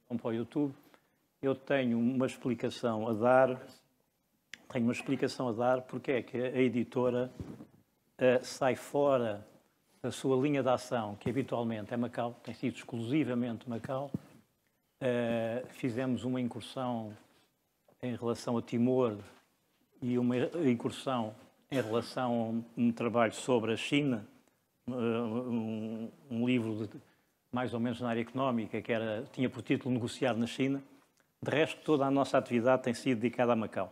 vão para o YouTube. Eu tenho uma explicação a dar. Porque é que a editora sai fora da sua linha de ação, que habitualmente é Macau, tem sido exclusivamente Macau. Fizemos uma incursão em relação a Timor e uma incursão em relação a um trabalho sobre a China, um livro mais ou menos na área económica, que tinha por título Negociar na China. De resto, toda a nossa atividade tem sido dedicada a Macau.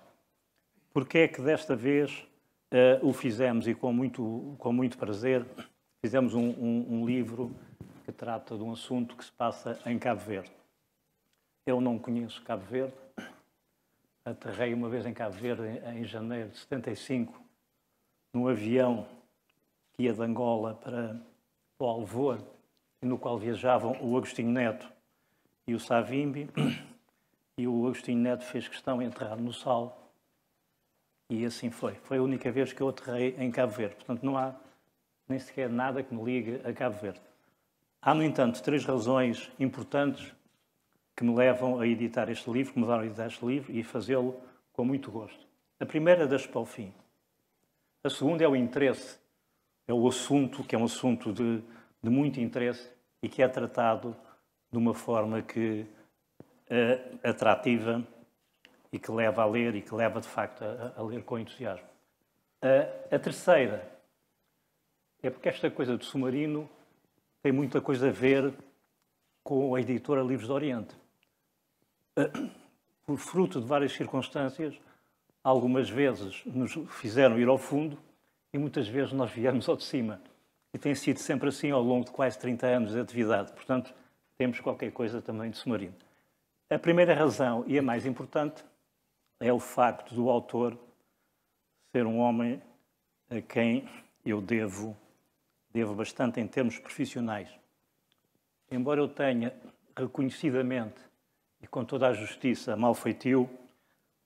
Porque é que desta vez o fizemos, e com muito prazer, fizemos um livro que trata de um assunto que se passa em Cabo Verde. Eu não conheço Cabo Verde. Aterrei uma vez em Cabo Verde em janeiro de 75, num avião que ia de Angola para o Alvor, no qual viajavam o Agostinho Neto e o Savimbi, e o Agostinho Neto fez questão de entrar no Sal, e assim foi. Foi a única vez que eu aterrei em Cabo Verde. Portanto, não há nem sequer nada que me ligue a Cabo Verde. Há, no entanto, 3 razões importantes que me levam a editar este livro, que me levaram a editar este livro e fazê-lo com muito gosto. A primeira deixo para o fim. A segunda é o interesse. É o assunto, que é um assunto de muito interesse e que é tratado de uma forma atrativa e que leva a ler e que leva, de facto, a ler com entusiasmo. A terceira é porque esta coisa do submarino tem muita coisa a ver com a editora Livros do Oriente. Por fruto de várias circunstâncias, algumas vezes nos fizeram ir ao fundo e muitas vezes nós viemos ao de cima. E tem sido sempre assim ao longo de quase 30 anos de atividade. Portanto, temos qualquer coisa também de submarino. A primeira razão, e a mais importante, é o facto do autor ser um homem a quem eu devo bastante em termos profissionais. Embora eu tenha reconhecidamente e com toda a justiça malfeitio,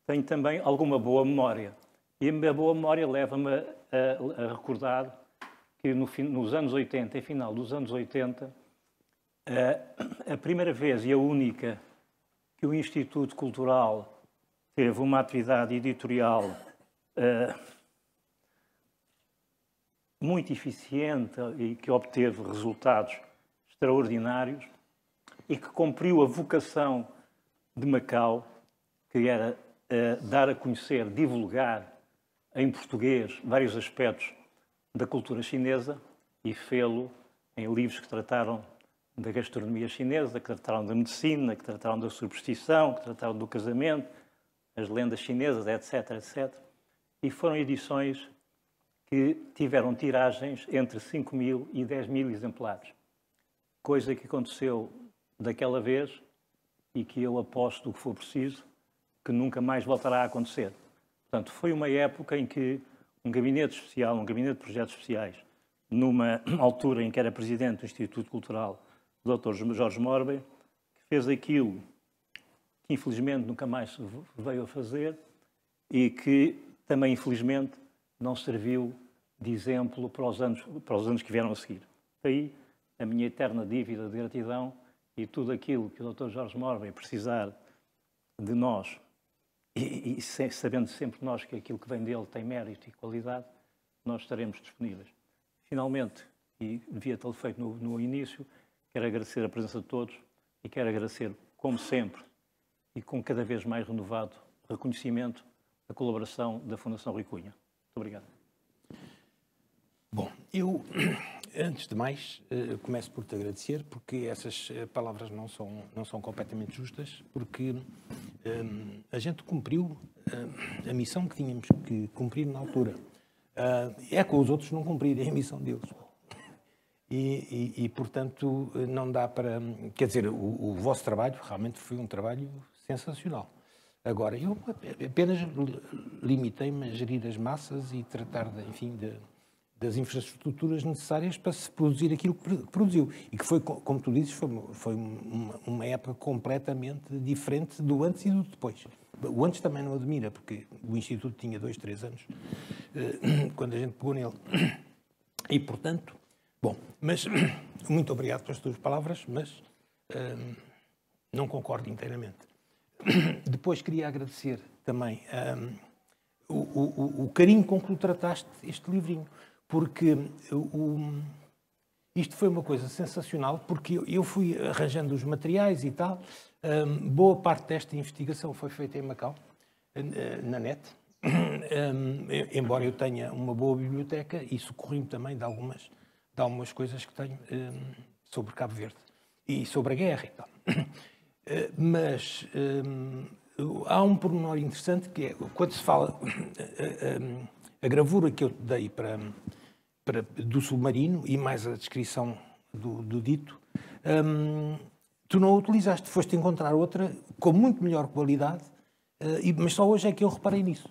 tenho também alguma boa memória. E a minha boa memória leva-me a recordar que nos anos 80, em final dos anos 80, a primeira vez e a única que o Instituto Cultural teve uma atividade editorial muito eficiente e que obteve resultados extraordinários e que cumpriu a vocação de Macau, que era dar a conhecer, divulgar em português vários aspectos da cultura chinesa e fê-lo em livros que trataram da gastronomia chinesa, que trataram da medicina, que trataram da superstição, que trataram do casamento, as lendas chinesas, etc, etc. E foram edições que tiveram tiragens entre 5.000 e 10.000 exemplares. Coisa que aconteceu daquela vez e que eu aposto o que for preciso, que nunca mais voltará a acontecer. Portanto, foi uma época em que um gabinete especial, um gabinete de projetos especiais, numa altura em que era presidente do Instituto Cultural, o Dr. Jorge Morbey, que fez aquilo que infelizmente nunca mais se veio a fazer e que também infelizmente não serviu de exemplo para os anos que vieram a seguir. Daí a minha eterna dívida de gratidão e tudo aquilo que o Dr. Jorge Morbey precisar de nós, e sabendo sempre nós que aquilo que vem dele tem mérito e qualidade, nós estaremos disponíveis. Finalmente, e devia tê-lo feito no início, quero agradecer a presença de todos e quero agradecer, como sempre, e com cada vez mais renovado reconhecimento, a colaboração da Fundação Rui Cunha. Muito obrigado. Bom, eu, antes de mais, começo por te agradecer, porque essas palavras não são completamente justas, porque a gente cumpriu a missão que tínhamos que cumprir na altura. É com os outros não cumprirem a missão deles. E, portanto, não dá para... Quer dizer, o vosso trabalho realmente foi um trabalho sensacional. Agora, eu apenas limitei-me a gerir as massas e tratar, das infraestruturas necessárias para se produzir aquilo que produziu. E que foi, como tu dizes, foi uma época completamente diferente do antes e do depois. O antes também não admira, porque o Instituto tinha 2, 3 anos quando a gente pegou nele. E, portanto, bom, mas muito obrigado pelas tuas palavras, mas não concordo inteiramente. Depois queria agradecer também o carinho com que tu trataste este livrinho, porque isto foi uma coisa sensacional, porque eu fui arranjando os materiais e tal. Boa parte desta investigação foi feita em Macau, na net, embora eu tenha uma boa biblioteca e socorri-me também de algumas coisas que tenho sobre Cabo Verde e sobre a guerra e tal. Mas há um pormenor interessante que é, quando se fala, a gravura que eu te dei do submarino e mais a descrição do dito, tu não a utilizaste, foste encontrar outra com muito melhor qualidade, mas só hoje é que eu reparei nisso.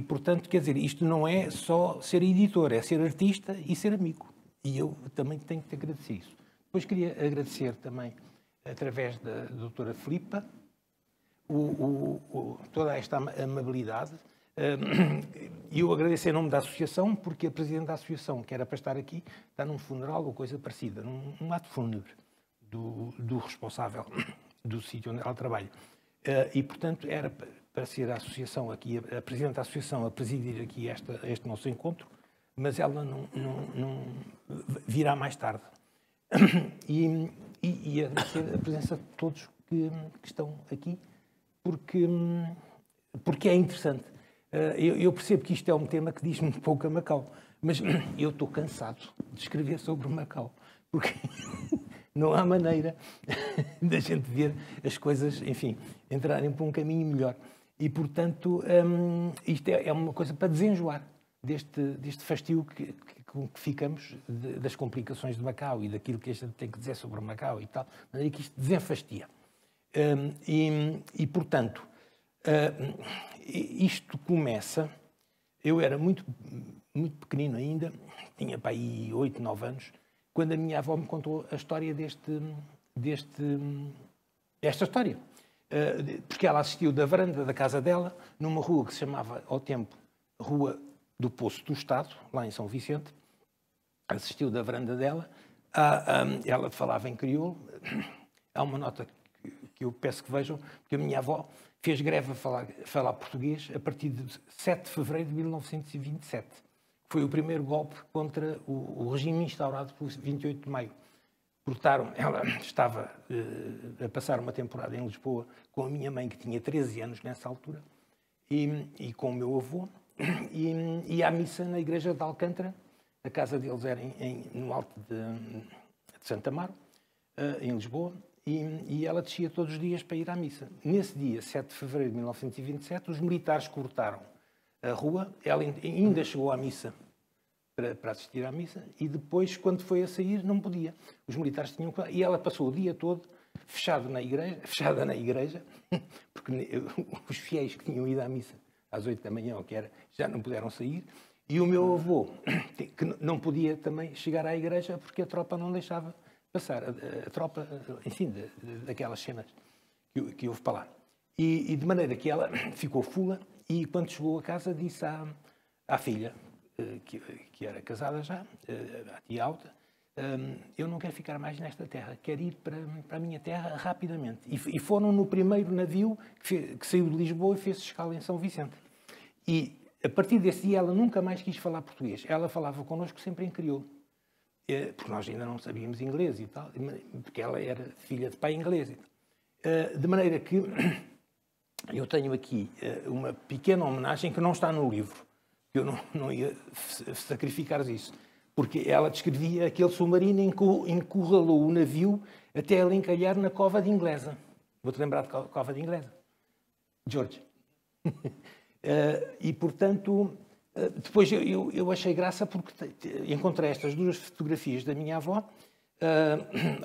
Portanto, quer dizer, isto não é só ser editor, é ser artista e ser amigo. E eu também tenho que te agradecer isso. Depois queria agradecer também, através da doutora Filipa, toda esta amabilidade. E eu agradeço em nome da associação, porque a presidente da associação, que era para estar aqui, está num funeral ou coisa parecida, num ato fúnebre do responsável do sítio onde ela trabalha. E, portanto, era para ser a associação aqui, a presidente da associação a presidir aqui este nosso encontro, mas ela não virá mais tarde. E agradecer a presença de todos que estão aqui, porque é interessante. Eu percebo que isto é um tema que diz muito pouco a Macau, mas eu estou cansado de escrever sobre Macau, porque não há maneira da gente ver as coisas, enfim, entrarem por um caminho melhor. E, portanto, isto é uma coisa para desenjoar deste fastio que ficamos das complicações de Macau e daquilo que a gente tem que dizer sobre Macau e tal, de maneira que isto desenfastia. Portanto, isto começa... Eu era muito, muito pequenino ainda, tinha para aí 8, 9 anos, quando a minha avó me contou a história desta história. Porque ela assistiu da varanda da casa dela, numa rua que se chamava, ao tempo, Rua do Poço do Estado, lá em São Vicente. Assistiu da varanda dela. Ela falava em crioulo. Há uma nota que eu peço que vejam, porque a minha avó fez greve a falar português a partir de 7 de fevereiro de 1927. Foi o primeiro golpe contra o regime instaurado por 28 de maio. Ela estava a passar uma temporada em Lisboa com a minha mãe, que tinha 13 anos nessa altura, e com o meu avô, e ia à missa na igreja de Alcântara. A casa deles era no alto de Santa Amaro, em Lisboa, e ela descia todos os dias para ir à missa. Nesse dia, 7 de fevereiro de 1927, os militares cortaram a rua. Ela ainda chegou à missa para assistir à missa, e depois, quando foi a sair, não podia. Os militares tinham... E ela passou o dia todo fechada na igreja, porque os fiéis que tinham ido à missa às 8 da manhã, ou que era, já não puderam sair, e o meu avô, que não podia também chegar à igreja, porque a tropa não deixava passar. A tropa, enfim, daquelas cenas que houve para lá. E de maneira que ela ficou fula, e quando chegou a casa disse à filha, que era casada já, a tia Alta, eu não quero ficar mais nesta terra, quero ir para a minha terra rapidamente. E foram no primeiro navio que saiu de Lisboa e fez escala em São Vicente. E a partir desse dia ela nunca mais quis falar português. Ela falava connosco sempre em crioulo, porque nós ainda não sabíamos inglês e tal, porque ela era filha de pai inglês. De maneira que eu tenho aqui uma pequena homenagem que não está no livro. Eu não ia sacrificar isso, porque ela descrevia aquele submarino encurralou o navio até ele encalhar na Cova de Inglesa. Vou-te lembrar de Cova de Inglesa? George. E, portanto, depois eu achei graça porque encontrei estas duas fotografias da minha avó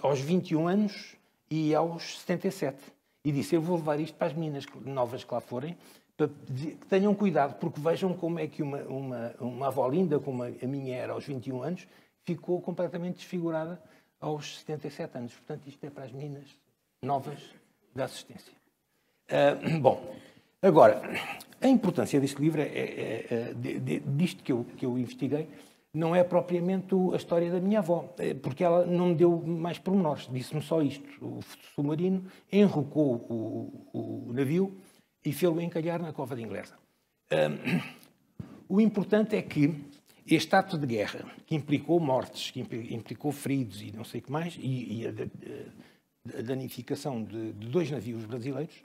aos 21 anos e aos 77. E disse, eu vou levar isto para as meninas novas que lá forem, para que tenham cuidado, porque vejam como é que uma avó linda, como a minha era aos 21 anos, ficou completamente desfigurada aos 77 anos. Portanto, isto é para as meninas novas da assistência. Bom, agora, a importância deste livro, disto que eu investiguei, não é propriamente a história da minha avó, porque ela não me deu mais pormenores, disse-me só isto. O submarino enrocou o navio e fê-lo encalhar na cova de Inglesa. O importante é que este ato de guerra, que implicou mortes, que implicou feridos e não sei o que mais, e a danificação de 2 navios brasileiros,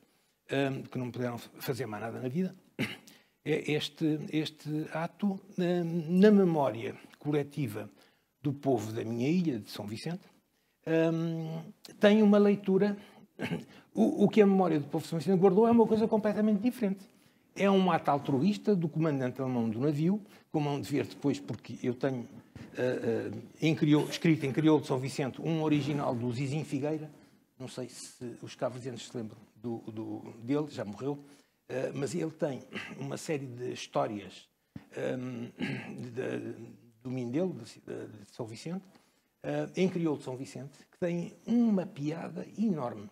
que não puderam fazer mais nada na vida, este ato, na memória coletiva do povo da minha ilha, de São Vicente, tem uma leitura. O que a memória do povo de São Vicente guardou é uma coisa completamente diferente. É um ato altruísta do comandante alemão do navio, como hão de ver depois, porque eu tenho escrito em crioulo de São Vicente um original do Zizim Figueira. Não sei se os cabo-verdianos se lembram dele, já morreu, mas ele tem uma série de histórias do Mindelo, de São Vicente, em crioulo de São Vicente, que têm uma piada enorme.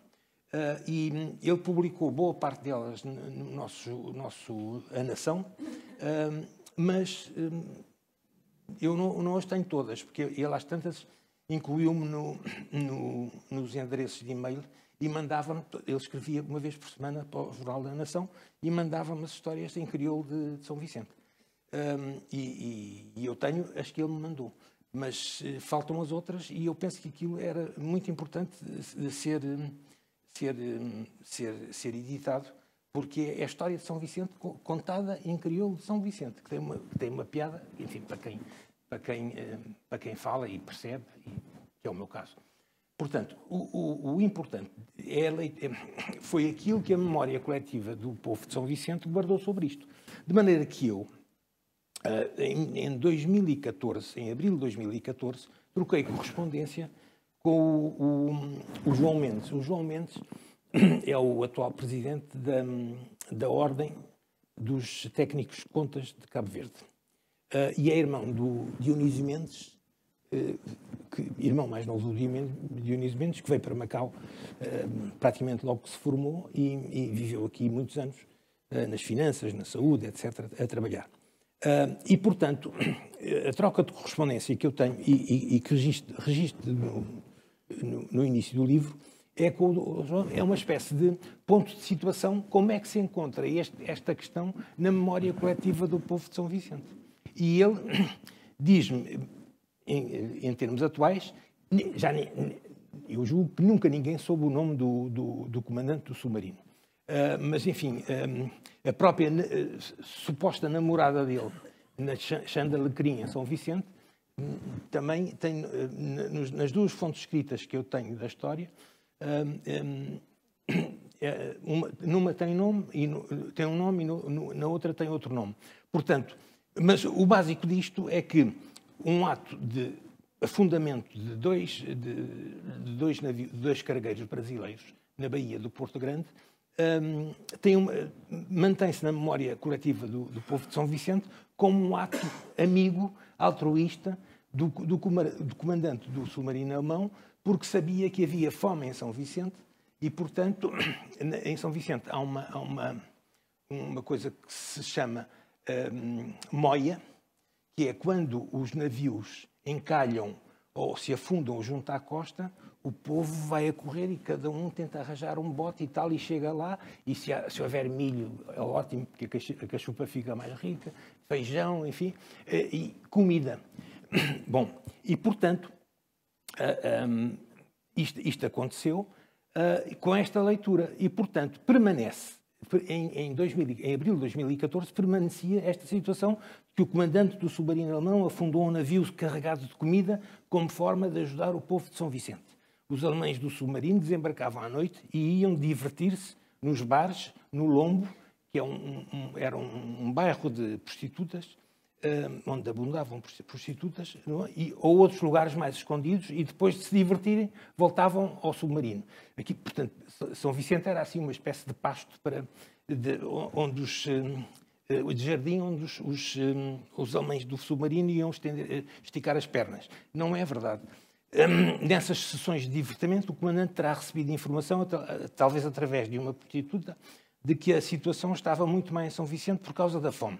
E ele publicou boa parte delas no nosso A Nação, mas eu não as tenho todas, porque ele às tantas incluiu-me nos endereços de e-mail e mandava-me, ele escrevia uma vez por semana para o Jornal da Nação e mandava-me as histórias em crioulo de São Vicente. E eu tenho as que ele me mandou, mas faltam as outras e eu penso que aquilo era muito importante de ser editado, porque é a história de São Vicente contada em crioulo de São Vicente, que tem uma piada, enfim, para quem fala e percebe, que é o meu caso. Portanto, o importante foi aquilo que a memória coletiva do povo de São Vicente guardou sobre isto. De maneira que eu, em 2014, em abril de 2014, troquei correspondência com o João Mendes. O João Mendes é o atual presidente da Ordem dos Técnicos de Contas de Cabo Verde. E é irmão do Dionísio Mendes, irmão mais novo do Dionísio Mendes, que veio para Macau praticamente logo que se formou e viveu aqui muitos anos, nas finanças, na saúde, etc., a trabalhar. E, portanto, a troca de correspondência que eu tenho e que registro no início do livro é uma espécie de ponto de situação, como é que se encontra esta questão na memória coletiva do povo de São Vicente. E ele diz-me, em termos atuais, eu julgo que nunca ninguém soube o nome do comandante do submarino. Mas, enfim, a própria suposta namorada dele, na Xanda Alecrim, em São Vicente, também tem, nas 2 fontes escritas que eu tenho da história, numa tem nome tem um nome e na outra tem outro nome. Portanto, mas o básico disto é que um ato de afundamento de dois cargueiros brasileiros na Baía do Porto Grande mantém-se na memória coletiva do povo de São Vicente como um ato amigo, altruísta, do comandante do submarino alemão, porque sabia que havia fome em São Vicente e, portanto, em São Vicente há uma coisa que se chama moia, que é quando os navios encalham ou se afundam junto à costa, o povo vai a correr e cada um tenta arranjar um bote e tal, e chega lá, e se houver milho é ótimo, porque a cachupa fica mais rica, feijão, enfim, e comida. Bom, e portanto, isto aconteceu com esta leitura, e portanto permanece, em abril de 2014, permanecia esta situação que o comandante do submarino alemão afundou um navio carregado de comida como forma de ajudar o povo de São Vicente. Os alemães do submarino desembarcavam à noite e iam divertir-se nos bares, no Lombo, que era um bairro de prostitutas, onde abundavam prostitutas, ou outros lugares mais escondidos, e depois de se divertirem, voltavam ao submarino. Aqui, portanto, São Vicente era assim uma espécie de pasto de jardim onde os alemães do submarino iam esticar as pernas. Não é verdade. Nessas sessões de divertimento, o comandante terá recebido informação, talvez através de uma prostituta, de que a situação estava muito má em São Vicente por causa da fome.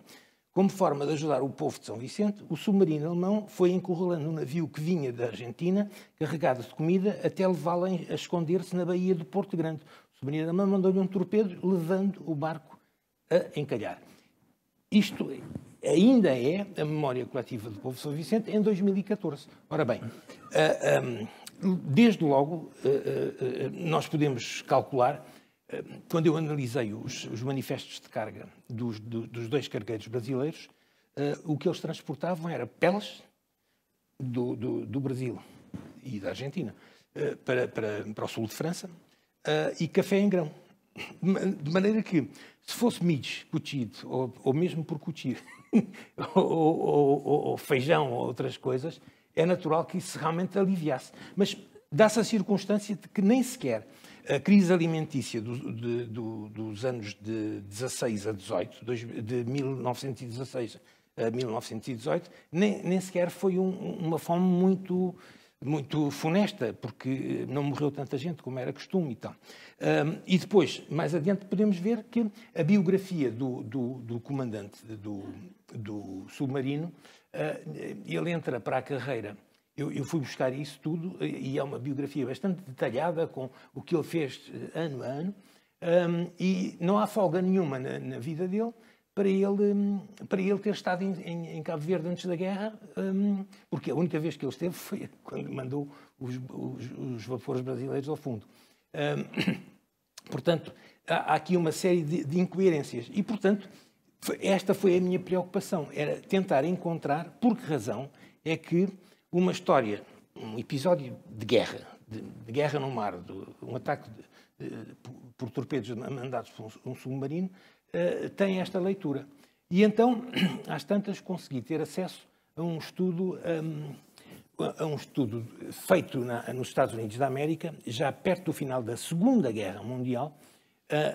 Como forma de ajudar o povo de São Vicente, o submarino alemão foi encurralando um navio que vinha da Argentina, carregado de comida, até levá-lo a esconder-se na baía de Porto Grande. O submarino alemão mandou-lhe um torpedo, levando o barco a encalhar. Isto ainda é a memória coletiva do povo de São Vicente em 2014. Ora bem, desde logo nós podemos calcular, quando eu analisei os manifestos de carga dos dois cargueiros brasileiros, o que eles transportavam era peles do Brasil e da Argentina para o sul de França e café em grão. De maneira que, se fosse milho cozido, ou mesmo por cozido, ou feijão ou outras coisas, é natural que isso realmente aliviasse. Mas dá-se a circunstância de que nem sequer a crise alimentícia dos anos de 16 a 18, de 1916 a 1918, nem sequer foi uma fome muito funesta, porque não morreu tanta gente como era costume e tal. E depois, mais adiante, podemos ver que a biografia do comandante do submarino, ele entra para a carreira. Eu fui buscar isso tudo e é uma biografia bastante detalhada com o que ele fez ano a ano, e não há folga nenhuma na vida dele para ele ter estado em Cabo Verde antes da guerra, porque a única vez que ele esteve foi quando mandou os vapores brasileiros ao fundo. Portanto, há aqui uma série de incoerências e, portanto, esta foi a minha preocupação, era tentar encontrar por que razão é que uma história, um episódio de guerra no mar, um ataque por torpedos mandados por um submarino, tem esta leitura. E então, às tantas, consegui ter acesso a um estudo feito nos Estados Unidos da América, já perto do final da Segunda Guerra Mundial,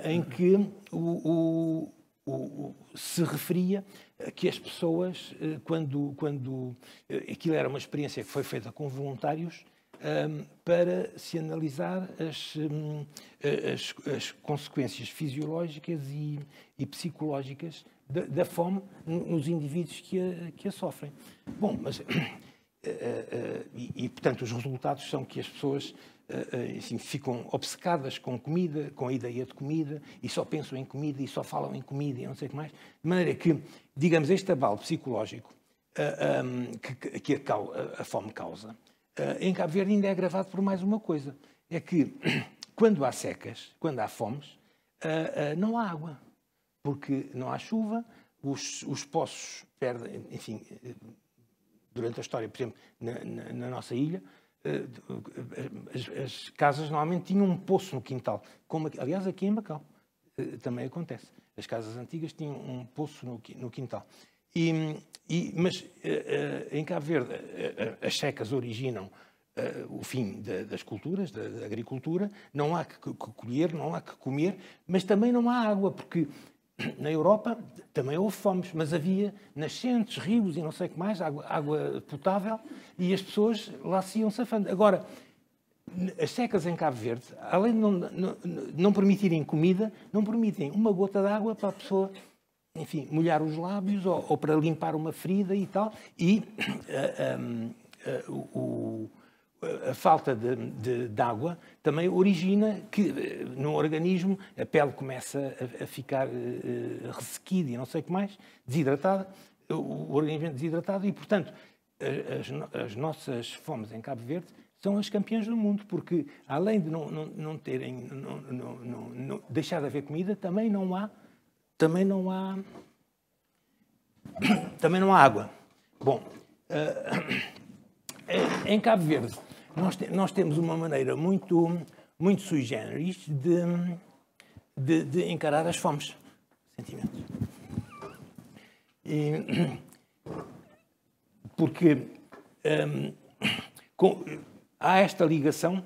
em que se referia que as pessoas, quando aquilo era uma experiência que foi feita com voluntários, para se analisar as consequências fisiológicas e psicológicas da fome nos indivíduos que a sofrem. Bom, mas portanto, os resultados são que as pessoas assim, ficam obcecadas com comida, com a ideia de comida, e só pensam em comida, e só falam em comida, e não sei o que mais. De maneira que, digamos, este abalo psicológico que a fome causa, em Cabo Verde ainda é agravado por mais uma coisa. É que, quando há secas, quando há fomes, não há água. Porque não há chuva, os poços perdem, enfim, durante a história, por exemplo, na nossa ilha, as casas normalmente tinham um poço no quintal. Como, aliás, aqui em Macau também acontece. As casas antigas tinham um poço no quintal. Mas em Cabo Verde as secas originam o fim das culturas, da agricultura. Não há que colher, não há que comer, mas também não há água, porque na Europa também houve fomes, mas havia nascentes, rios e não sei o que mais, água potável, e as pessoas lá se iam safando. Agora, as secas em Cabo Verde, além de não permitirem comida, não permitem uma gota de água para a pessoa, enfim, molhar os lábios ou para limpar uma ferida e tal. E a falta de água também origina que no organismo a pele começa a ficar ressequida e não sei o que mais, desidratada, o organismo é desidratado e, portanto, as nossas fomes em Cabo Verde são as campeãs do mundo, porque além de não deixar de haver comida, também não há água. Bom, em Cabo Verde nós temos uma maneira muito sui generis de encarar as fomes, sentimentos. Porque há esta ligação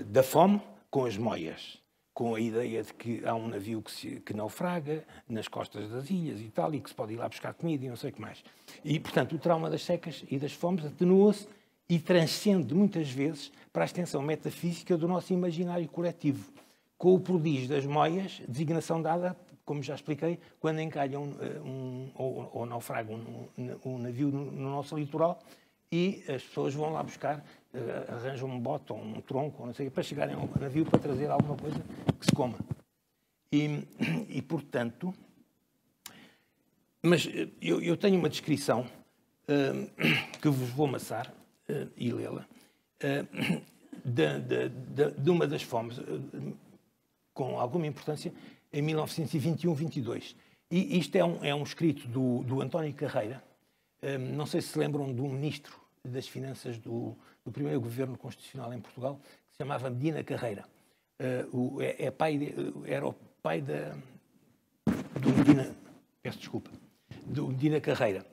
da fome com as moias, com a ideia de que há um navio que naufraga nas costas das ilhas e tal, e que se pode ir lá buscar comida e não sei o que mais. E, portanto, o trauma das secas e das fomes atenua-se e transcende muitas vezes para a extensão metafísica do nosso imaginário coletivo, com o prodígio das moias, designação dada como já expliquei, quando encalham ou naufragam um navio no nosso litoral e as pessoas vão lá buscar, arranjam um bote ou um tronco, ou não sei, para chegarem ao navio para trazer alguma coisa que se coma. E portanto, mas eu tenho uma descrição que vos vou amassar e lê-la, de uma das fomes, com alguma importância, em 1921-22. E isto é um escrito do António Carreira. Não sei se lembram de um ministro das Finanças do primeiro governo constitucional em Portugal, que se chamava Medina Carreira. Era o pai do Medina, peço desculpa, do Medina Carreira,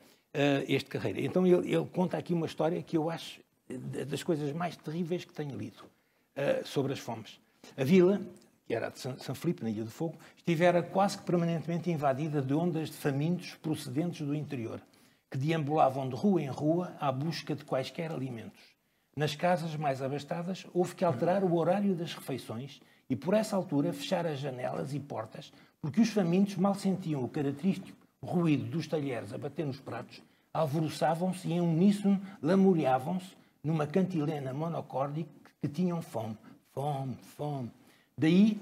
este Carreira. Então ele conta aqui uma história que eu acho das coisas mais terríveis que tenho lido sobre as fomes. A vila, que era de São Filipe, na Ilha do Fogo, estivera quase que permanentemente invadida de ondas de famintos procedentes do interior, que deambulavam de rua em rua à busca de quaisquer alimentos. Nas casas mais abastadas, houve que alterar o horário das refeições e, por essa altura, fechar as janelas e portas, porque os famintos mal sentiam o característico ruído dos talheres a bater nos pratos, alvoroçavam-se e, em uníssono, lamuriavam-se numa cantilena monocórdica que tinham fome. Fome, fome. Daí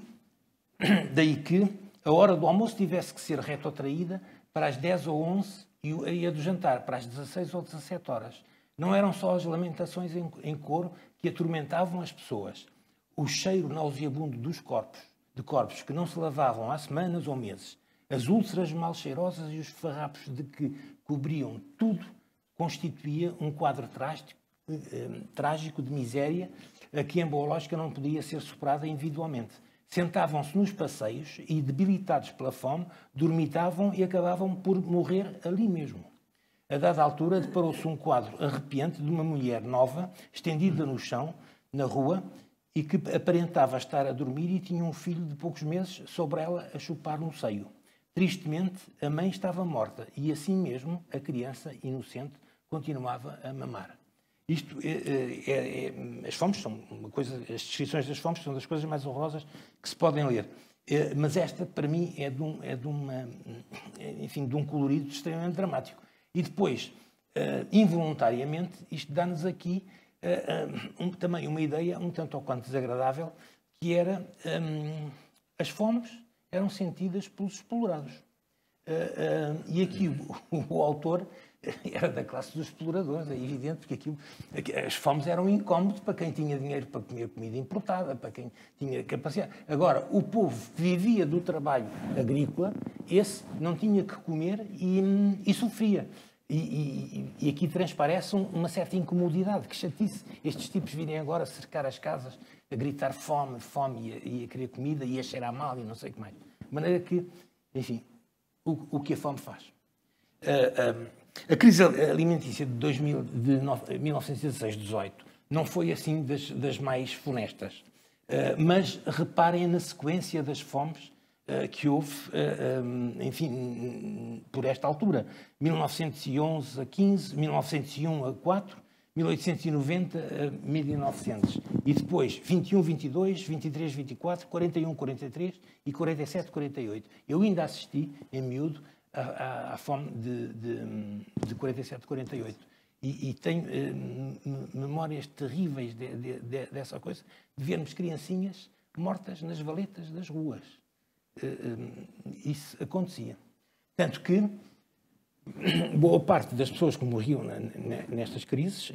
que a hora do almoço tivesse que ser retrotraída para as 10 ou 11 e a do jantar para as 16 ou 17 horas. Não eram só as lamentações em coro que atormentavam as pessoas. O cheiro nauseabundo dos corpos, de corpos que não se lavavam há semanas ou meses, as úlceras mal cheirosas e os farrapos de que cobriam tudo, constituía um quadro trágico de miséria a que, em boa lógica, não podia ser superada individualmente. Sentavam-se nos passeios e, debilitados pela fome, dormitavam e acabavam por morrer ali mesmo. A dada altura, deparou-se um quadro arrepiante de uma mulher nova, estendida no chão, na rua, e que aparentava estar a dormir e tinha um filho de poucos meses sobre ela a chupar no seio. Tristemente, a mãe estava morta e, assim mesmo, a criança inocente continuava a mamar. Isto as fomes são uma coisa, as descrições das fomes são das coisas mais horrorosas que se podem ler. Mas esta, para mim, é de um colorido extremamente dramático. E depois, involuntariamente, isto dá-nos aqui também uma ideia um tanto ou quanto desagradável, que era as fomes eram sentidas pelos explorados. E aqui o autor era da classe dos exploradores, é evidente, porque as fomes eram incómodas para quem tinha dinheiro para comer comida importada, para quem tinha capacidade. Agora, o povo que vivia do trabalho agrícola, esse não tinha que comer e sofria. E aqui transparece uma certa incomodidade, que chatice. Estes tipos virem agora cercar as casas, a gritar fome, fome, e a querer comida, e a cheirar mal, e não sei o que mais. De maneira que, enfim, o que a fome faz. A crise alimentícia de 1916-18 não foi assim das mais funestas. Mas reparem na sequência das fomes que houve, enfim, por esta altura. 1911 a 15, 1901 a 4, 1890 a 1900. E depois 21, 22, 23, 24, 41, 43 e 47, 48. Eu ainda assisti, em miúdo, à fome de 47, 48. E tenho memórias terríveis dessa coisa, de vermos criancinhas mortas nas valetas das ruas. Isso acontecia. Tanto que boa parte das pessoas que morriam nestas crises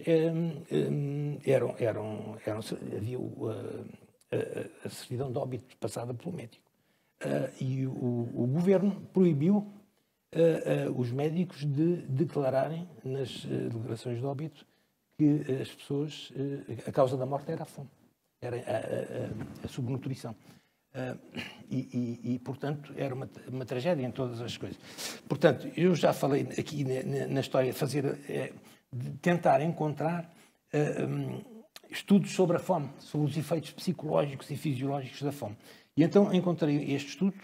havia a certidão de óbito passada pelo médico. E o governo proibiu os médicos de declararem nas declarações de óbito que as pessoas, a causa da morte era a fome, era a subnutrição. Portanto, era uma tragédia em todas as coisas. Portanto, eu já falei aqui na história de tentar encontrar estudos sobre a fome, sobre os efeitos psicológicos e fisiológicos da fome. E então encontrei este estudo,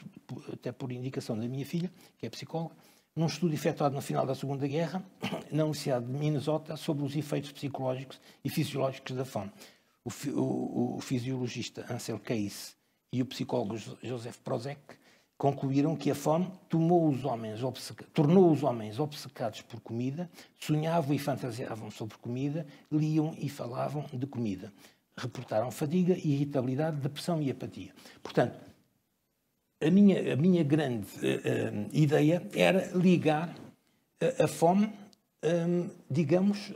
até por indicação da minha filha, que é psicóloga, num estudo efetuado no final da Segunda Guerra, na Universidade de Minnesota, sobre os efeitos psicológicos e fisiológicos da fome. O fisiologista Ansel Keys e o psicólogo Joseph Prozek concluíram que a fome tornou os homens obcecados por comida, sonhavam e fantasiavam sobre comida, liam e falavam de comida. Reportaram fadiga, irritabilidade, depressão e apatia. Portanto, a minha grande ideia era ligar a fome, digamos,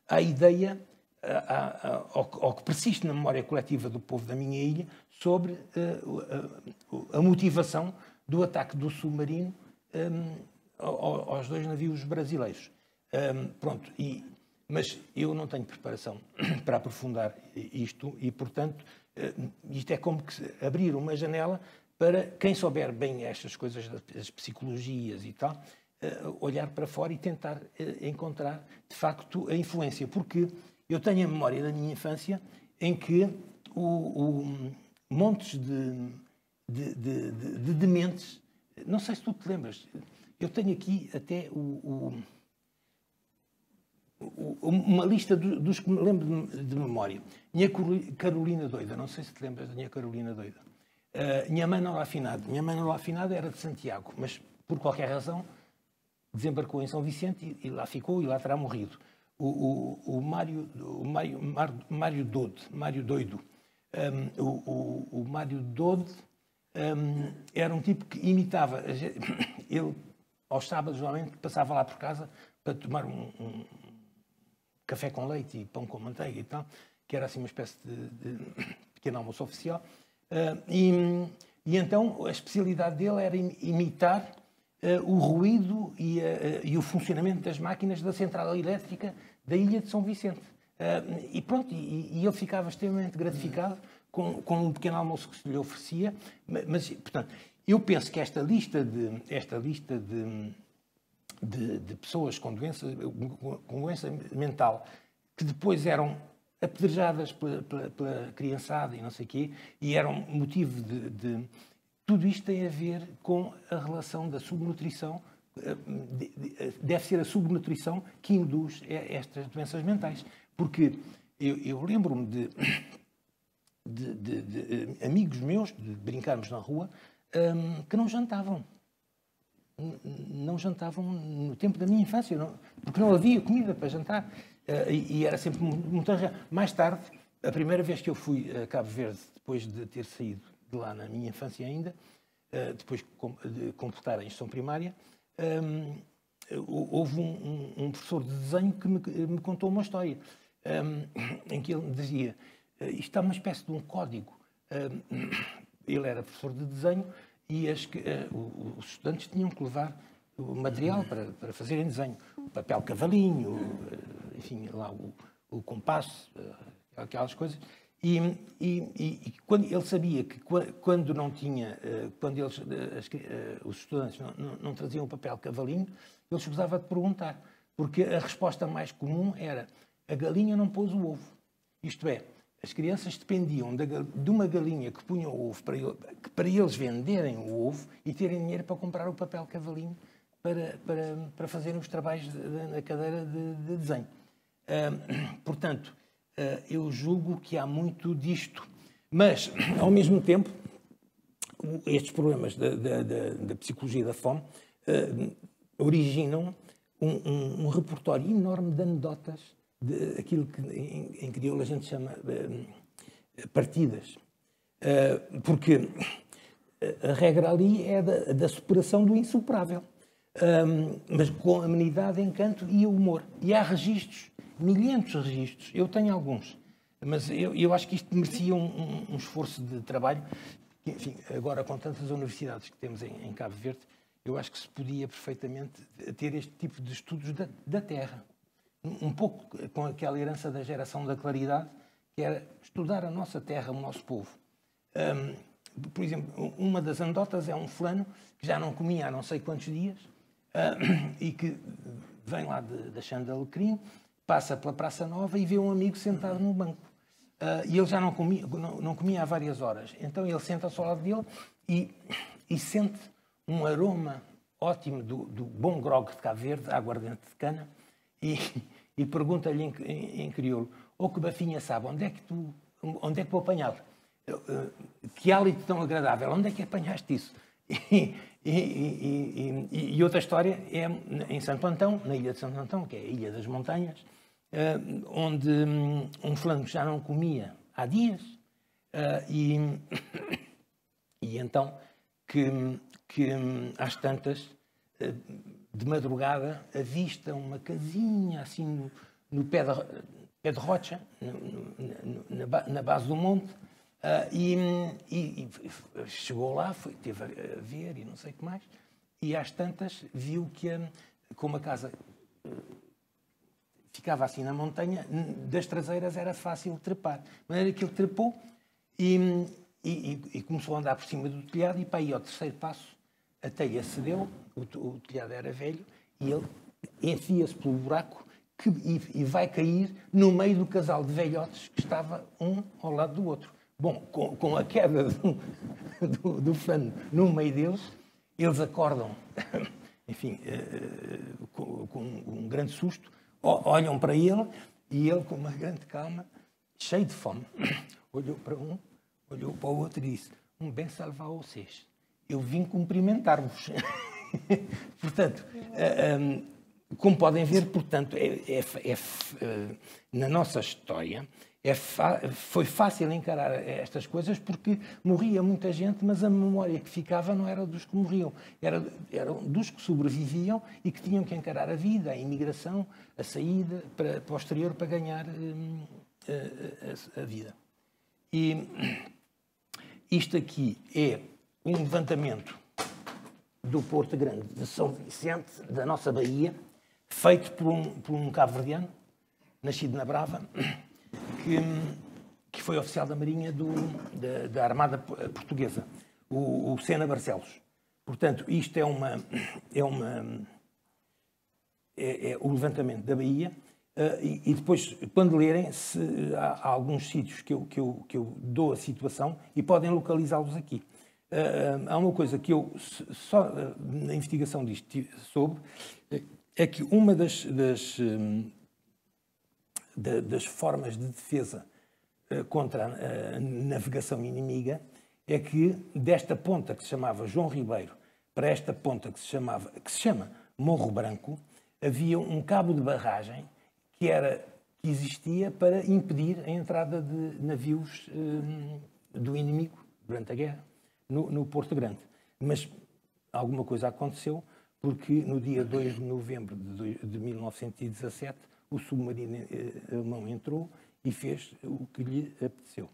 à ideia, ao que persiste na memória coletiva do povo da minha ilha, sobre a motivação do ataque do submarino aos 2 navios brasileiros. Pronto, mas eu não tenho preparação para aprofundar isto e, portanto, isto é como que abrir uma janela para quem souber bem estas coisas das psicologias e tal, olhar para fora e tentar encontrar, de facto, a influência. Porque eu tenho a memória da minha infância em que montes de dementes, não sei se tu te lembras, eu tenho aqui até uma lista dos que me lembro de memória. Minha Carolina Doida, não sei se te lembras da minha Carolina Doida. Minha mãe não lá afinada. Minha mãe não lá afinada era de Santiago, mas por qualquer razão desembarcou em São Vicente e lá ficou e lá terá morrido. O Mário Doido. O Mário Dode era um tipo que imitava. Ele, aos sábados, normalmente, passava lá por casa para tomar um café com leite e pão com manteiga e tal, que era assim uma espécie de pequeno almoço oficial. E então a especialidade dele era imitar o ruído e o funcionamento das máquinas da central elétrica da ilha de São Vicente. E pronto, e ele ficava extremamente gratificado com um pequeno almoço que se lhe oferecia. Mas, portanto, eu penso que esta lista de pessoas com doença mental, que depois eram apedrejadas pela criançada e não sei o quê, e eram motivo de... Tudo isto tem a ver com a relação da subnutrição. Deve ser a subnutrição que induz estas doenças mentais. Porque eu lembro-me de amigos meus, de brincarmos na rua, que não jantavam. Não jantavam no tempo da minha infância, porque não havia comida para jantar. E era sempre muito arranjado. Mais tarde, a primeira vez que eu fui a Cabo Verde, depois de ter saído de lá na minha infância ainda, depois de completar a instrução primária, houve um professor de desenho que me contou uma história em que ele me dizia: isto é uma espécie de um código. Ele era professor de desenho e os estudantes tinham que levar o material para fazerem desenho. O papel cavalinho, enfim, lá o compasso, aquelas coisas. E quando ele sabia que quando não tinha, quando os estudantes não traziam o papel cavalinho, ele escusava de perguntar, porque a resposta mais comum era: a galinha não pôs o ovo. Isto é, as crianças dependiam de uma galinha que punha o ovo para eles venderem o ovo e terem dinheiro para comprar o papel cavalinho para fazerem os trabalhos na cadeira de desenho. Portanto, eu julgo que há muito disto. Mas, ao mesmo tempo, estes problemas da psicologia da fome originam um repertório enorme de anedotas, aquilo que em crioulo a gente chama partidas. Porque a regra ali é da superação do insuperável. Mas com amenidade, encanto e humor. E há registros, milhentos registros. Eu tenho alguns, mas eu acho que isto merecia um esforço de trabalho. Enfim, agora com tantas universidades que temos em Cabo Verde, eu acho que se podia perfeitamente ter este tipo de estudos da terra. Um pouco com aquela herança da geração da claridade, que era estudar a nossa terra, o nosso povo. Por exemplo, uma das anedotas é um fulano que já não comia há não sei quantos dias, e que vem lá da Xanda de Alecrim, passa pela Praça Nova e vê um amigo sentado no banco. E ele já não comia há várias horas. Então ele senta-se ao lado dele e sente um aroma ótimo do bom grog de Cabo Verde, aguardente de cana, e pergunta-lhe em crioulo: "Oh, que bafinha sabe, onde é que vou apanhar? Que hálito tão agradável, onde é que apanhaste isso?" E outra história é em Santo Antão, na ilha de Santo Antão, que é a Ilha das Montanhas, onde um flango já não comia há dias, e então que às tantas, de madrugada, avista uma casinha assim no pé de rocha, na base do monte, e chegou lá, teve a ver e não sei o que mais, e às tantas viu que como a casa ficava assim na montanha, das traseiras era fácil trepar. De maneira que ele trepou e começou a andar por cima do telhado, e para aí ao terceiro passo a telha cedeu, o telhado era velho, e ele enfia-se pelo buraco e vai cair no meio do casal de velhotes que estava um ao lado do outro. Bom, com a queda do fano no meio deles, eles acordam, enfim, com um grande susto, olham para ele, e ele, com uma grande calma, cheio de fome, olhou para um, olhou para o outro e disse: "Um bem salvar vocês. Eu vim cumprimentar-vos." Portanto, como podem ver, portanto, na nossa história, foi fácil encarar estas coisas porque morria muita gente, mas a memória que ficava não era dos que morriam, eram dos que sobreviviam e que tinham que encarar a vida, a imigração, a saída para o exterior para ganhar a vida. E isto aqui é um levantamento do Porto Grande de São Vicente, da nossa Bahia, feito por um cabo-verdiano, nascido na Brava, que foi oficial da Marinha da Armada Portuguesa, o Sena Barcelos. Portanto, isto é o levantamento da Bahia, e depois, quando lerem, há alguns sítios que eu dou a situação e podem localizá-los aqui. Há uma coisa que eu, só na investigação disto, soube, é que uma das formas de defesa contra a navegação inimiga é que desta ponta que se chamava João Ribeiro para esta ponta que se chama Morro Branco, havia um cabo de barragem que existia para impedir a entrada de navios do inimigo durante a guerra no Porto Grande. Mas alguma coisa aconteceu, porque no dia 2 de novembro de 1917 o submarino alemão entrou e fez o que lhe apeteceu.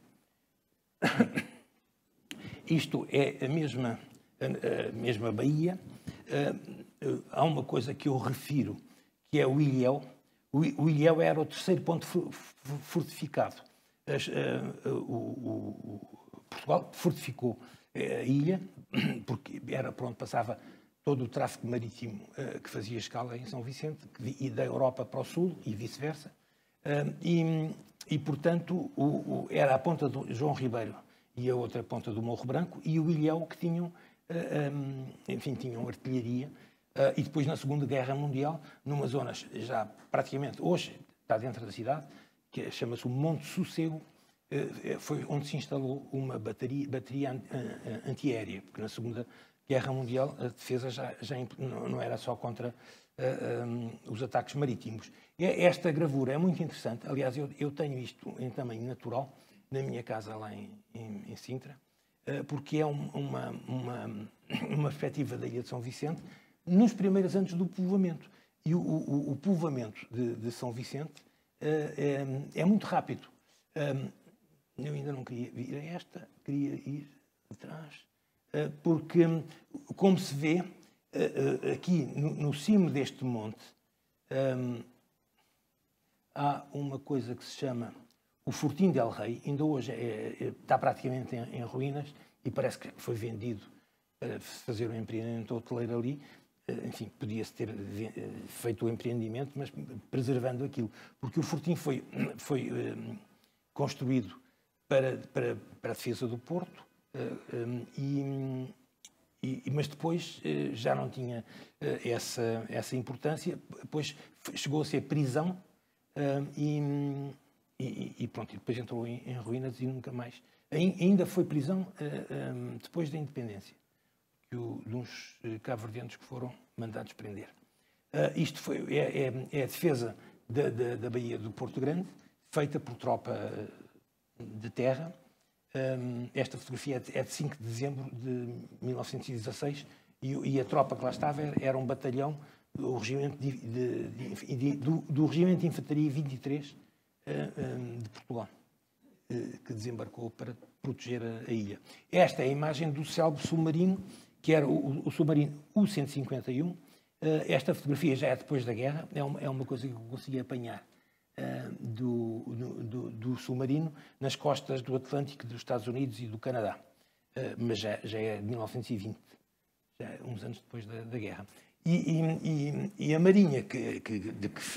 Isto é a mesma Bahia. Há uma coisa que eu refiro, que é o Ilhéu. O Ilhéu era o terceiro ponto fortificado. Portugal fortificou a ilha, porque era por onde passava todo o tráfego marítimo que fazia escala em São Vicente, e da Europa para o sul e vice-versa. E portanto, era a ponta do João Ribeiro e a outra ponta do Morro Branco, e o Ilhéu, que tinham artilharia. E depois, na Segunda Guerra Mundial, numa zona já praticamente, hoje está dentro da cidade, que chama-se o Monte Sossego, foi onde se instalou uma bateria antiaérea, porque na Segunda Guerra Mundial a defesa já não era só contra os ataques marítimos. Esta gravura é muito interessante. Aliás, eu tenho isto em tamanho natural na minha casa lá em Sintra, porque é uma perspectiva da Ilha de São Vicente nos primeiros anos do povoamento. E o povoamento de São Vicente é muito rápido. Eu ainda não queria ir a esta, queria ir atrás, porque, como se vê, aqui no cimo deste monte, há uma coisa que se chama o Fortim del Rei. Ainda hoje está praticamente em ruínas e parece que foi vendido para fazer um empreendimento hoteleiro ali. Enfim, podia-se ter feito o empreendimento, mas preservando aquilo. Porque o Fortim foi construído para a defesa do Porto, mas depois já não tinha essa importância. Depois chegou a ser prisão e pronto, e depois entrou em ruínas e nunca mais. Ainda foi prisão depois da independência. de uns cabo-verdianos que foram mandados prender. Isto é a defesa da Baía do Porto Grande, feita por tropa de terra. Esta fotografia é de 5 de dezembro de 1916 e a tropa que lá estava era um batalhão do Regimento do Regimento de Infantaria 23 de Portugal, que desembarcou para proteger a ilha. Esta é a imagem do célebre submarino, que era o submarino U-151. Esta fotografia já é depois da guerra, é uma coisa que eu consegui apanhar do submarino nas costas do Atlântico dos Estados Unidos e do Canadá. Mas já é de 1920, já é uns anos depois da guerra. E a marinha que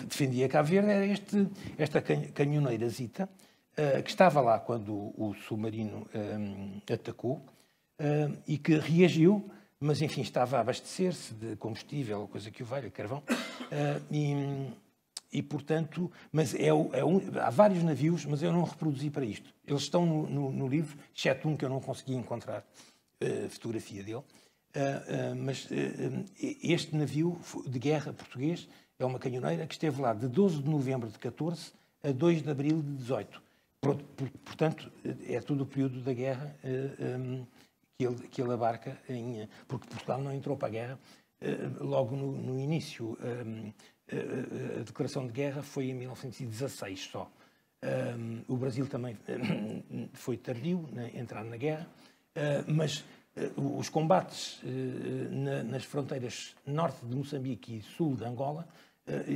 defendia Cabo Verde era esta canhoneirazita, que estava lá quando o submarino atacou e que reagiu, mas enfim estava a abastecer-se de combustível, coisa que o valha, carvão, e portanto, mas há vários navios, mas eu não reproduzi para isto. Eles estão no livro, exceto um que eu não consegui encontrar fotografia dele. Mas este navio de guerra português é uma canhoneira que esteve lá de 12 de novembro de 14 a 2 de abril de 18. Portanto, é todo o período da guerra que ele abarca, porque Portugal não entrou para a guerra logo no início. A declaração de guerra foi em 1916 só. O Brasil também foi tardio a entrar na guerra, mas os combates nas fronteiras norte de Moçambique e sul de Angola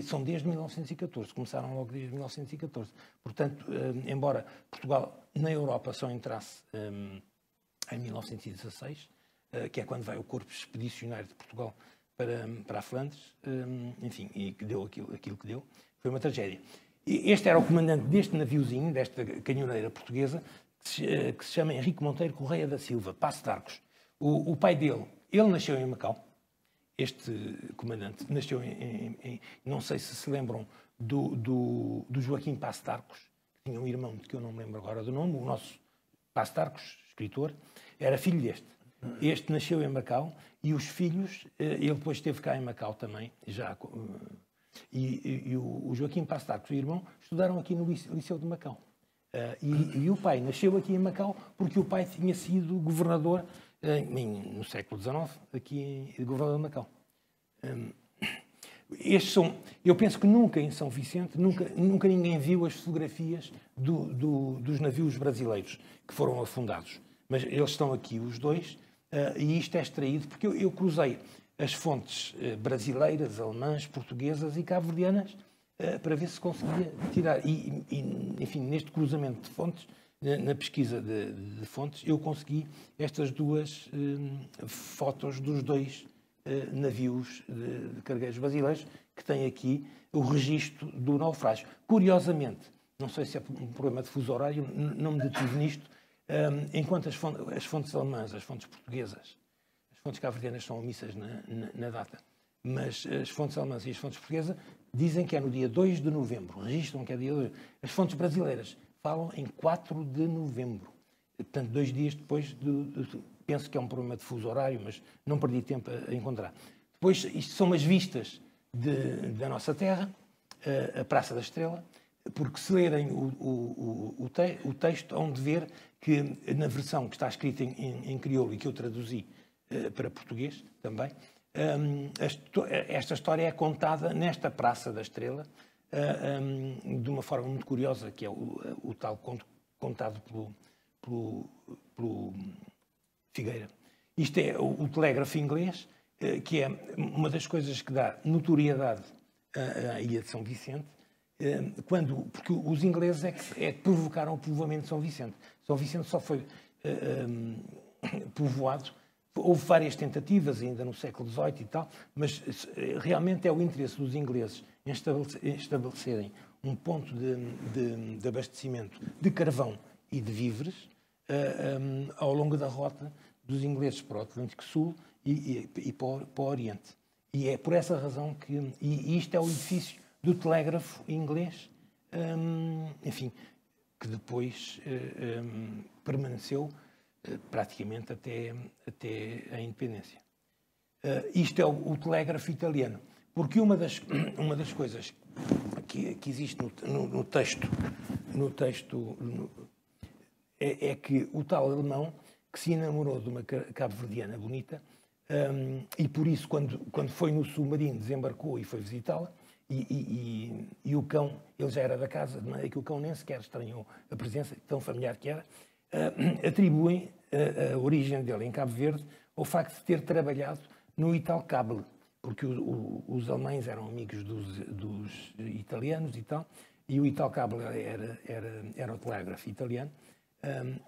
são desde 1914, começaram logo desde 1914. Portanto, embora Portugal na Europa só entrasse em 1916, que é quando vai o corpo expedicionário de Portugal para a Flandres, enfim, e que deu aquilo que deu, foi uma tragédia. E este era o comandante deste naviozinho, desta canhoneira portuguesa, que se chama Henrique Monteiro Correia da Silva, Passo de Arcos. O pai dele, ele nasceu em Macau, este comandante nasceu não sei se lembram do Joaquim Passo de Arcos, que tinha um irmão que eu não me lembro agora do nome, o nosso Passo de Arcos, escritor, era filho deste. Este nasceu em Macau e os filhos, ele depois esteve cá em Macau também, e o Joaquim Passo de Arcos e o irmão estudaram aqui no Liceu de Macau. E o pai nasceu aqui em Macau porque o pai tinha sido governador no século XIX, aqui governador de Macau. Eu penso que nunca em São Vicente, nunca ninguém viu as fotografias dos navios brasileiros que foram afundados. Mas eles estão aqui, os dois, e isto é extraído, porque eu cruzei as fontes brasileiras, alemãs, portuguesas e cabo-verdianas para ver se conseguia tirar. Enfim, neste cruzamento de fontes, na pesquisa de fontes, eu consegui estas duas fotos dos dois navios de cargueiros brasileiros que têm aqui o registro do naufrágio. Curiosamente, não sei se é um problema de fuso horário, não me detive nisto, enquanto as fontes alemãs, as fontes portuguesas, as fontes cabo-verdianas são omissas na data, mas as fontes alemãs e as fontes portuguesas dizem que é no dia 2 de novembro, registram que é dia 2. As fontes brasileiras falam em 4 de novembro. Portanto, 2 dias depois, penso que é um problema de fuso horário, mas não perdi tempo a encontrar. Depois, isto são umas vistas da nossa terra, a Praça da Estrela, porque se lerem o texto, hão de ver que na versão que está escrita em crioulo e que eu traduzi para português também, esta história é contada nesta Praça da Estrela de uma forma muito curiosa, que é o tal conto contado pelo Figueira. Isto é o telégrafo inglês, que é uma das coisas que dá notoriedade à Ilha de São Vicente, porque os ingleses é que provocaram o povoamento de São Vicente. São Vicente só foi povoado, houve várias tentativas ainda no século XVIII e tal, mas realmente é o interesse dos ingleses em estabelecerem um ponto de abastecimento de carvão e de víveres ao longo da rota dos ingleses para o Atlântico Sul e para o Oriente. E é por essa razão que... E isto é o edifício do telégrafo inglês, enfim, que depois permaneceu praticamente até a independência. Isto é o telégrafo italiano. Porque uma das coisas que existe no texto é que o tal alemão que se enamorou de uma cabo-verdiana bonita, e por isso, quando foi no submarino, desembarcou e foi visitá-la, e o cão, ele já era da casa, de maneira que o cão nem sequer estranhou a presença, tão familiar que era, atribuem a origem dele em Cabo Verde ao facto de ter trabalhado no Italcable, porque os alemães eram amigos dos italianos e tal, e o Italcable era o telégrafo italiano,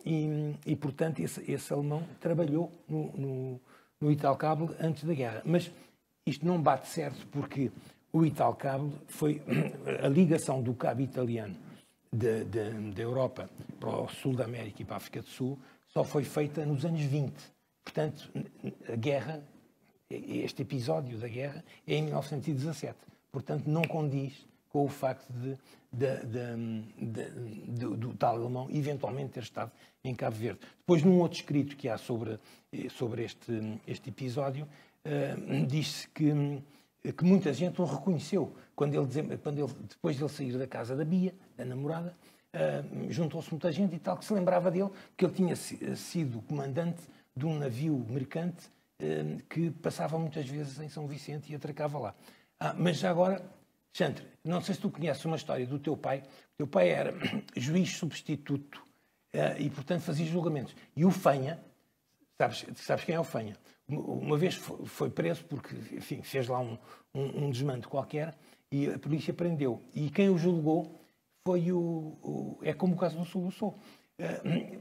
e portanto, esse alemão trabalhou no Italcable antes da guerra. Mas isto não bate certo, porque o Italcable foi a ligação do cabo italiano da Europa para o sul da América e para a África do Sul, só foi feita nos anos 20. Portanto, a guerra, este episódio da guerra, é em 1917. Portanto, não condiz com o facto do tal alemão eventualmente ter estado em Cabo Verde. Depois, num outro escrito que há sobre este episódio, diz-se que muita gente o reconheceu. Depois de ele sair da casa da Bia, da namorada, juntou-se muita gente e tal, que se lembrava dele, porque ele tinha sido comandante de um navio mercante que passava muitas vezes em São Vicente e atracava lá. Mas já agora, Chantre, não sei se tu conheces uma história do teu pai. O teu pai era juiz substituto e, portanto, fazia julgamentos. E o Fanha, sabes quem é o Fanha? Uma vez foi preso porque, enfim, fez lá um desmando qualquer e a polícia prendeu. E quem o julgou foi é como o caso do Soluçou.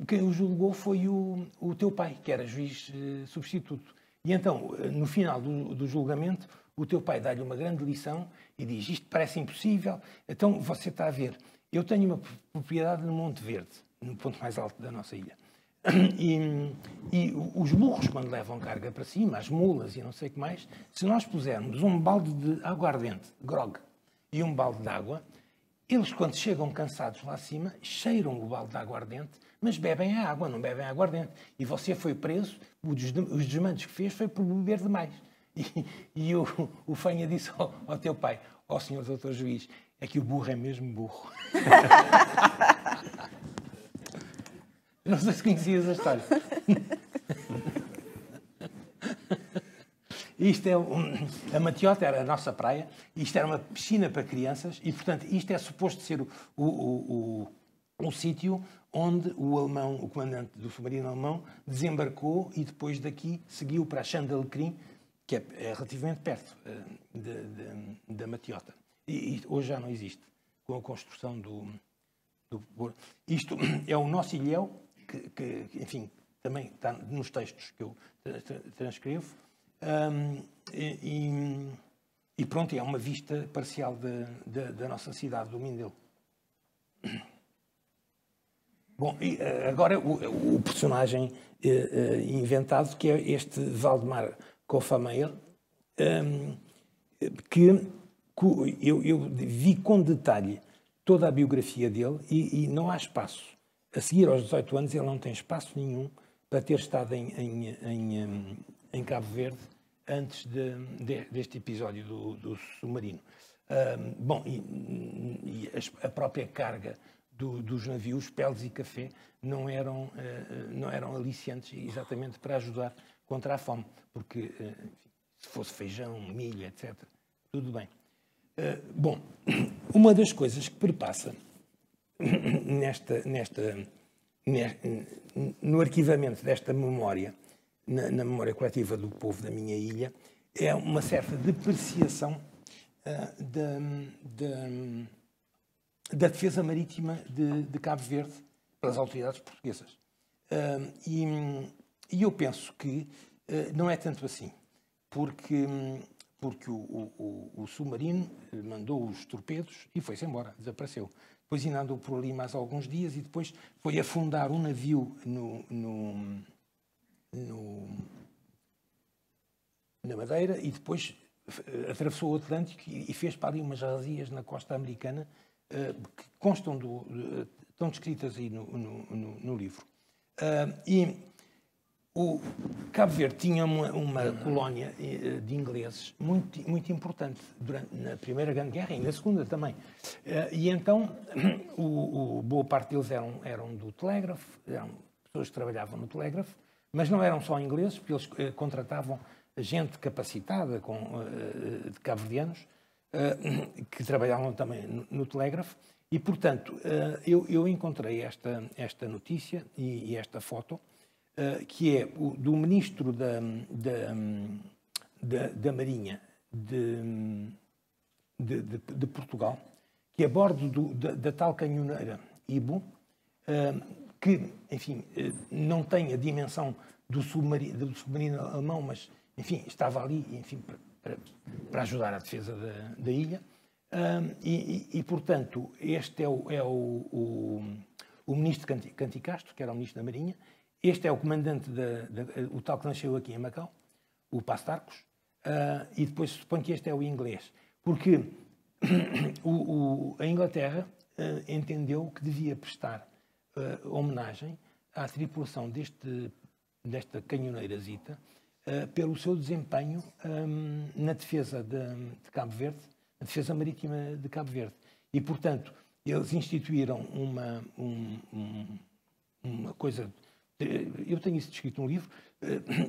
Quem o julgou foi o teu pai, que era juiz substituto. E então, no final do julgamento, o teu pai dá-lhe uma grande lição e diz: isto parece impossível, então você está a ver, eu tenho uma propriedade no Monte Verde, no ponto mais alto da nossa ilha. E os burros, quando levam carga para cima, as mulas e não sei o que mais, se nós pusermos um balde de aguardente, grog, e um balde de água, eles, quando chegam cansados lá acima, cheiram o balde de aguardente, mas bebem a água, não bebem a aguardente. E você foi preso, os desmandos que fez foi por beber demais. E o Fanha disse ao teu pai: ó senhor doutor juiz, é que o burro é mesmo burro. Não sei se conhecias a história. Isto a Matiota era a nossa praia, isto era uma piscina para crianças e, portanto, isto é suposto ser o sítio onde o comandante do submarino alemão, desembarcou e depois daqui seguiu para a Chã de Alecrim, que é relativamente perto da Matiota. E hoje já não existe, com a construção do... Isto é o nosso ilhéu, que enfim, também está nos textos que eu transcrevo, e pronto, é uma vista parcial da nossa cidade, do Mindelo. Bom, e agora o personagem inventado, que é este Valdemar Cofameyer, que eu vi com detalhe toda a biografia dele e não há espaço. A seguir aos 18 anos ele não tem espaço nenhum para ter estado em Cabo Verde antes deste episódio do submarino. Bom, e a própria carga dos navios, peles e café, não eram aliciantes exatamente para ajudar contra a fome, porque enfim, se fosse feijão, milho, etc., tudo bem. Bom, uma das coisas que perpassa no arquivamento desta memória, na memória coletiva do povo da minha ilha, é uma certa depreciação da defesa marítima de Cabo Verde pelas autoridades portuguesas. E eu penso que não é tanto assim, porque o submarino mandou os torpedos e foi-se embora, desapareceu. Depois ainda andou por ali mais alguns dias e depois foi afundar um navio na Madeira e depois atravessou o Atlântico e fez para ali umas razias na costa americana que constam, estão descritas aí no livro. E O Cabo Verde tinha uma colónia de ingleses muito importante na Primeira Grande Guerra e na Segunda também. E então, boa parte deles eram do telégrafo, eram pessoas que trabalhavam no telégrafo, mas não eram só ingleses, porque eles contratavam gente capacitada, de cabo-verdianos, que trabalhavam também no telégrafo. E, portanto, eu encontrei esta notícia e esta foto, que é do ministro da Marinha de Portugal, que a bordo da tal canhoneira Ibo, que, enfim, não tem a dimensão do submarino alemão, mas, enfim, estava ali, enfim, para ajudar a defesa da ilha. Portanto, este é o ministro Canticastro, que era o ministro da Marinha. Este é o comandante, o tal que nasceu aqui em Macau, o Pastarcos, e depois suponho que este é o inglês, porque a Inglaterra entendeu que devia prestar homenagem à tripulação desta canhoneirazita pelo seu desempenho na defesa de Cabo Verde, na defesa marítima de Cabo Verde. E, portanto, eles instituíram uma coisa... Eu tenho isso descrito num livro,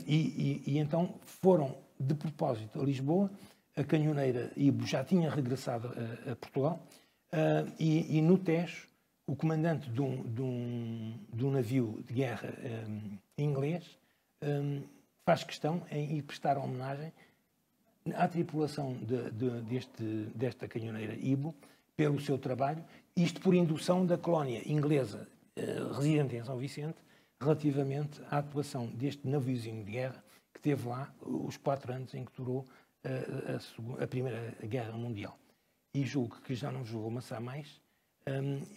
e então foram de propósito a Lisboa. A canhoneira Ibo já tinha regressado a Portugal, e no Tejo, o comandante de um navio de guerra inglês faz questão em ir prestar homenagem à tripulação desta canhoneira Ibo pelo seu trabalho, isto por indução da colónia inglesa residente em São Vicente, relativamente à atuação deste naviozinho de guerra que teve lá os 4 anos em que durou a Primeira Guerra Mundial. E julgo que já não vos vou amassar mais,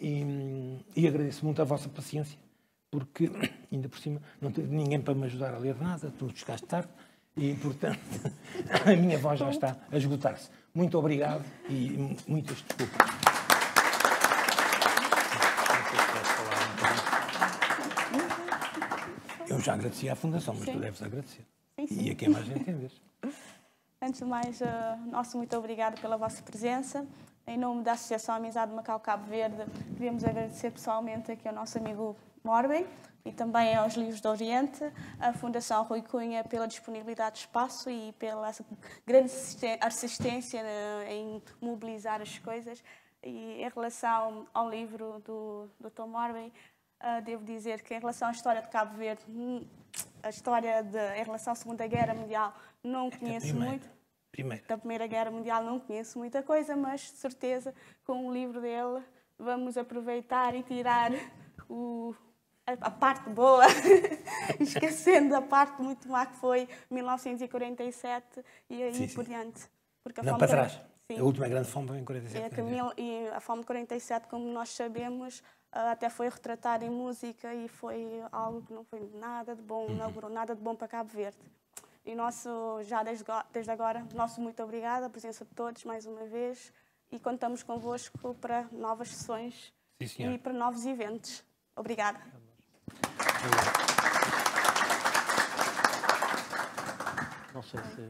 e agradeço muito a vossa paciência, porque ainda por cima não tenho ninguém para me ajudar a ler nada, tu chegaste tarde e, portanto, a minha voz já está a esgotar-se. Muito obrigado e muitas desculpas. Eu já agradeci à Fundação, mas tu deves agradecer. Sim. E a quem mais entendes. Antes de mais, nosso muito obrigado pela vossa presença. Em nome da Associação Amizade Macau-Cabo Verde, queremos agradecer pessoalmente aqui ao nosso amigo Morbey e também aos Livros do Oriente, à Fundação Rui Cunha pela disponibilidade de espaço e pela grande assistência em mobilizar as coisas. E em relação ao livro do Dr. Morbey, devo dizer que em relação à história de Cabo Verde, em relação à Segunda Guerra Mundial, não conheço muito. Da Primeira Guerra Mundial não conheço muita coisa, mas de certeza com o livro dele vamos aproveitar e tirar a parte boa, esquecendo a parte muito má que foi 1947 e aí por diante. Porque não, para trás. Sim. A última grande fome foi em 47. E a fome de 47, como nós sabemos, até foi retratada em música e foi algo que não foi nada de bom, não elaborou nada de bom para Cabo Verde. E já desde agora, nosso muito obrigado, a presença de todos mais uma vez, e contamos convosco para novas sessões e para novos eventos. Obrigada. Não sei se...